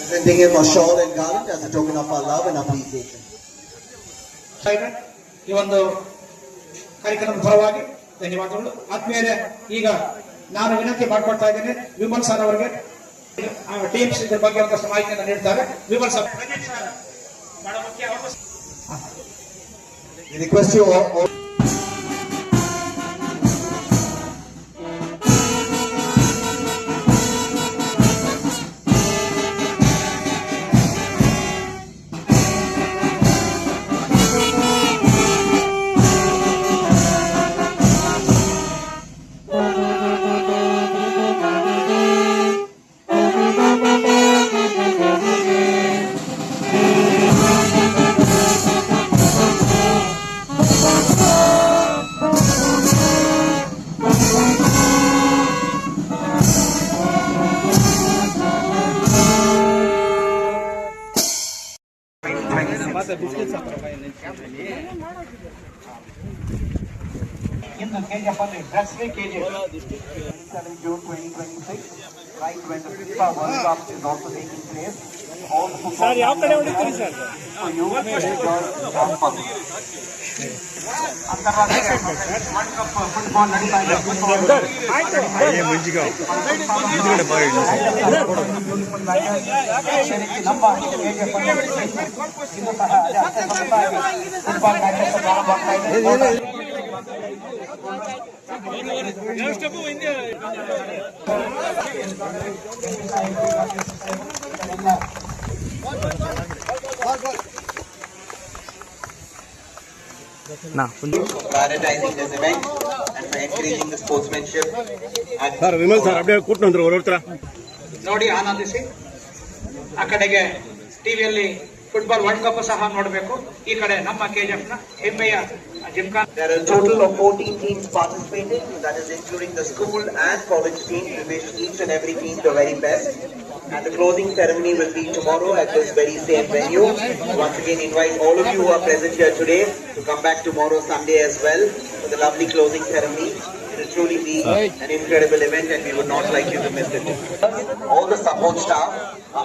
Presenting him a shawl and garland as a token of our love and appreciation. ಈ ಒಂದು ಕಾರ್ಯಕ್ರಮದ ಪರವಾಗಿ ಧನ್ಯವಾದಗಳು. ಆತ್ಮೀಯರೇ, ಈಗ ನಾನು ವಿನಂತಿ ಮಾಡಿಕೊಡ್ತಾ ಇದ್ದೇನೆ ವಿಮಲ್ ಸರ್ ಅವರಿಗೆ ಟೀಮ್ಸ್ ಇದ್ರ ಬಗ್ಗೆ ಒಂದಷ್ಟು ಮಾಹಿತಿಯನ್ನು ನೀಡ್ತಾರೆ. ವಿಮಲ್ ಸರ್, ಬಹಳ ಮುಖ್ಯ. Request you all. In the KGF, that's the KGF. 7 June 2026, right when the FIFA World Cup is also taking place. All the football for you to enjoy from public. ಅಂತಾರಾಷ್ಟ್ರೀಯ world cup football ನಡೀತಾ ಇದೆ. ನಮ್ಮ KGF ಇನ್ನು ಸಹ football matches ಪ್ರಾರಂಭ ಆಗ್ತಾ ಇದೆ. Prioritizing this event and for encouraging the sportsmanship. Vimal sir update ಕೊಟ್ಟು ಹೊರಡ್ತಾರ ನೋಡಿ, ಆನಂದಿಸಿ. ಆ ಕಡೆಗೆ ಟಿವಿಯಲ್ಲಿ ಫುಟ್ಬಾಲ್ ವರ್ಲ್ಡ್ ಕಪ್ ಸಹ ನೋಡಬೇಕು. ಈ ಕಡೆ ನಮ್ಮ KGF ನ ಹೆಮ್ಮೆಯ ಜಿಮ್ಖಾನ್. There are a total of 14 teams participating, that is including the school and college teams. We wish each and every team the very best. And the closing ceremony will be tomorrow at this very same venue. Once again, invite all of you who are present here today to come back tomorrow Sunday as well for the lovely closing ceremony. It will truly be an incredible event and we would not like you to miss it. All the support staff,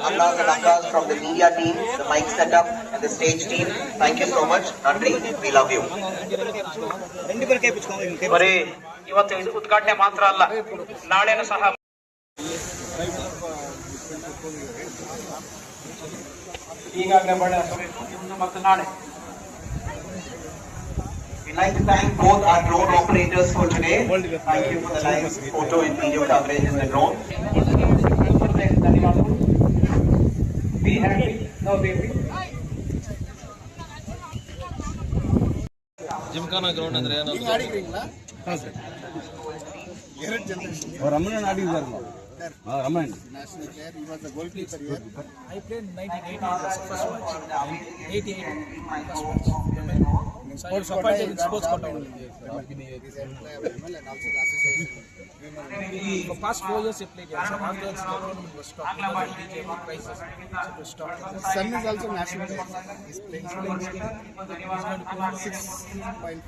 Annas and Akkas from the media team, the mic setup and the stage team, thank you so much. Nandri, we love you. ಬರೀ ಇವತ್ತು ಇದು ಉದ್ಘಾಟನೆ ಮಾತ್ರ ಅಲ್ಲ, ನಾಳೆನೂ ಸಹ ಈಗಾಗಲೇ ಬಹಳ ಮತ್ತು ನಾಳೆ. We'd like to thank both our drone operators for today. Thank you for the live photo and video coverage in the drone. ಧನ್ಯವಾದಗಳು. Be happy. No baby. Gymkhana ground ಅಂದ್ರೆ ರಮಣನ್ ಆಡಿದ್ದಾರೆ. Raman. National player, he was the goalkeeper here. I played in 1988, first match. 88, first match. Sports appointed in sports quota only. He's an employee of Vimal and also the association. For past 4 years he played here. So afterwards the tournament was stopped because of DJP crisis. So it was stopped. His son is also national player. He's playing still. He's going to play 6.5.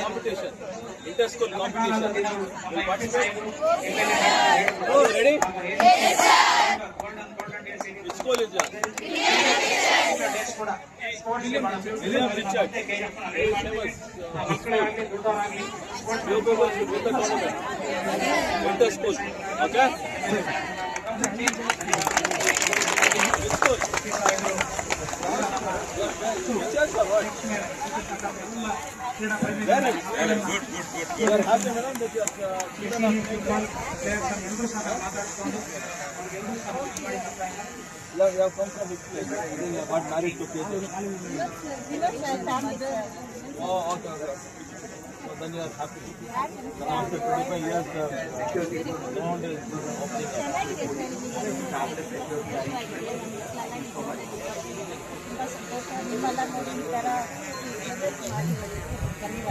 Competition, inter-school competition. You participate? Oh, ready? Yes, sir. Which school is that? William Richard. Very famous. You people should win the tournament. Inter-school. Okay? Which school? Teachers or what? Very good. You are happy, madam, that your children are you have come from which place? You got married to KJ? Oh, okay. So then you are happy. Then after 25 years, the ground is opening up.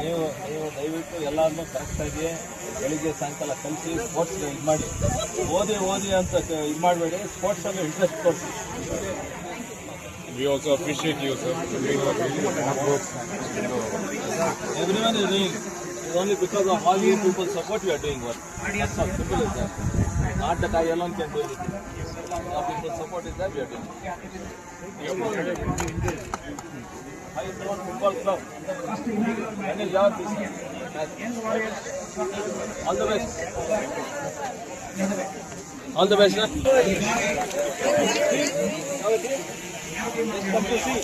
ನೀವು ದಯವಿಟ್ಟು ಎಲ್ಲರನ್ನೂ ಕರೆಕ್ಟಾಗಿ ಬೆಳಿಗ್ಗೆ ಸಾಯಂಕಾಲ ಕಲಿಸಿ sports ಇದು ಮಾಡಿ. ಓದಿ ಅಂತ ಇದು ಮಾಡಬೇಡಿ, ಸ್ಪೋರ್ಟ್ಸಲ್ಲಿ ಇಂಟ್ರೆಸ್ಟ್ ತೋರಿಸಿ. We also appreciate you, sir, for doing what you do. Everyone is doing. It's only because of all you people support we are doing work. That's all. Simple as that. Not that I alone can do anything. All people support is that we are doing. High Zone Football Club. When is your business? All the best. All the best, sir. Come to see.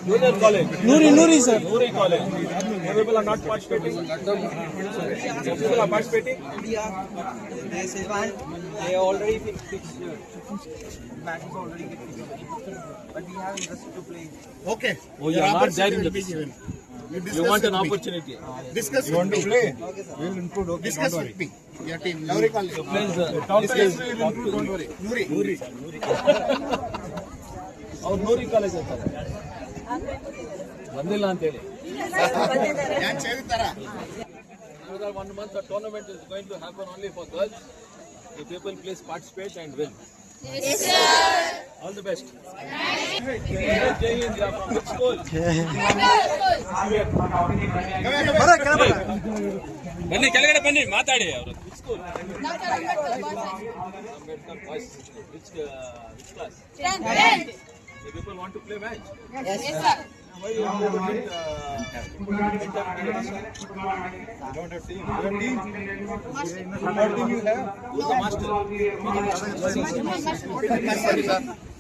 Junior college. Noori sir. Noori college. You people are not participating. You people are participating. They already fixed matches already get fixed. But we have interest to play. Okay. Oh, you are not there in the picture. You want an opportunity. Discuss. You want to play? Okay, sir. We will include. Okay, Discuss don't with worry. me. Your team. Noori College. Please, Don't worry. Noori. ಅವ್ರು ನೂರಿ college ಅಂತಾರೆ ಬಂದಿಲ್ಲ ಅಂತೇಳಿ. ಯಾಕೆ ಸೇರಿದ್ದಾರ? Another 1 month the tournament is going to happen only for girls. The people please participate and win. Yes, sir. All the best. Jai Hind, you are from which school? ಬನ್ನಿ ಕೆಳಗಡೆ ಬನ್ನಿ ಮಾತಾಡಿ ಅವರು. Which school? Ambedkar Boys School. Which class? 10th. The people want to play match? Yes, sir. Why you want to win? You don't have team. You have team. What team you have? Who's the master?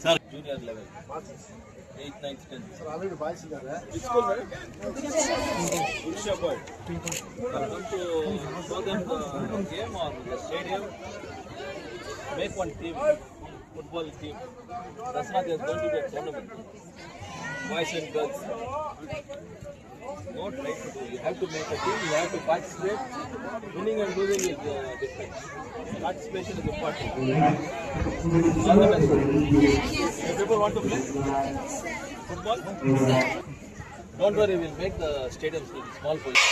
Sir. Junior level. 8th, 9th, 10th. Which school, right? Purush boy. Come to show them the game or the stadium. Make one team. Football team. That's why there's going to be a tournament. Boys and girls. Don't try to do. You have to make a team. You have to participate. Winning and losing is different. Participation is important. All the best. If people want to play football, don't worry. We'll make the stadiums small for you.